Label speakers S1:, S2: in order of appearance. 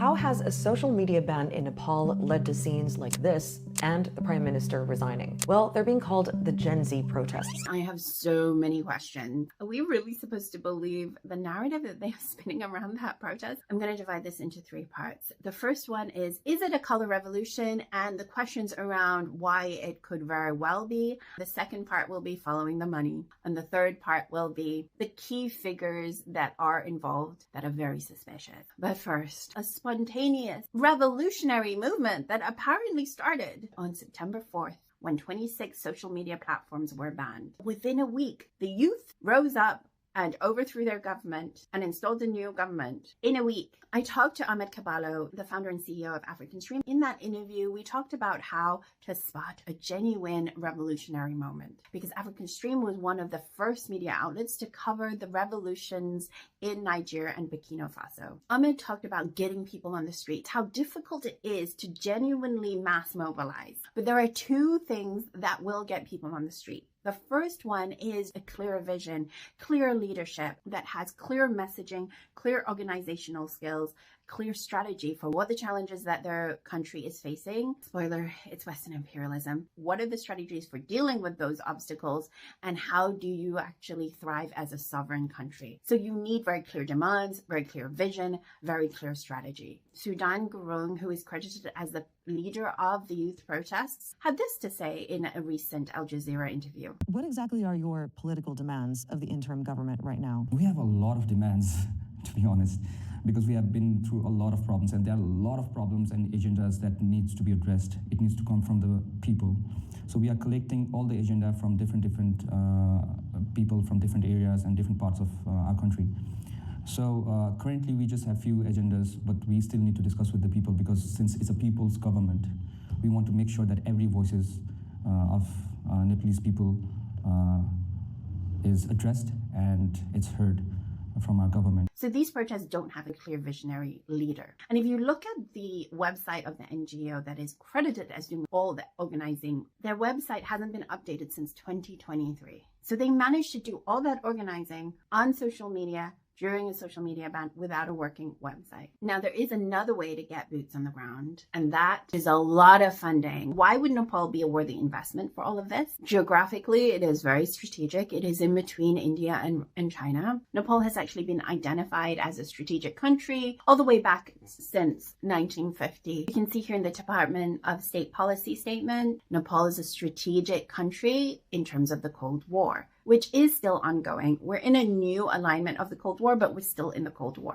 S1: how has a social media ban in Nepal led to scenes like this and the Prime Minister resigning? Well, they're being called the Gen Z protests.
S2: I have so many questions. Are we really supposed to believe the narrative that they are spinning around that protest? I'm going to divide this into three parts. The first one is it a color revolution? And the questions around why it could very well be. The second part will be following the money. And the third part will be the key figures that are involved that are very suspicious. But first, a spontaneous revolutionary movement that apparently started on September 4th when 26 social media platforms were banned. Within a week, the youth rose up and overthrew their government and installed a new government in a week. I talked to Ahmed Caballo, the founder and CEO of African Stream. In that interview, we talked about how to spot a genuine revolutionary moment, because African Stream was one of the first media outlets to cover the revolutions in Nigeria and Burkina Faso. Ahmed talked about getting people on the streets, how difficult it is to genuinely mass mobilize. But there are two things that will get people on the street. The first one is a clear vision, clear leadership that has clear messaging, clear organizational skills, clear strategy for what the challenges that their country is facing. Spoiler, it's Western imperialism. What are the strategies for dealing with those obstacles, and how do you actually thrive as a sovereign country? So you need very clear demands, very clear vision, very clear strategy. Sudan Gurung, who is credited as the leader of the youth protests, had this to say in a recent Al Jazeera interview.
S3: What exactly are your political demands of the interim government right now?
S4: We have a lot of demands, to be honest, because we have been through a lot of problems, and there are a lot of problems and agendas that needs to be addressed. It needs to come from the people. So we are collecting all the agenda from different people from different areas and different parts of our country. So currently we just have few agendas, but we still need to discuss with the people, because since it's a people's government, we want to make sure that every voices of Nepalese people is addressed and it's heard from our government.
S2: So these protests don't have a clear visionary leader. And if you look at the website of the NGO that is credited as doing all the organizing, their website hasn't been updated since 2023. So they managed to do all that organizing on social media during a social media ban without a working website. Now, there is another way to get boots on the ground, and that is a lot of funding. Why would Nepal be a worthy investment for all of this? Geographically, it is very strategic. It is in between India and China. Nepal has actually been identified as a strategic country all the way back since 1950. You can see here in the Department of State Policy statement, Nepal is a strategic country in terms of the Cold War, which is still ongoing. We're in a new alignment of the Cold War, but we're still in the Cold War.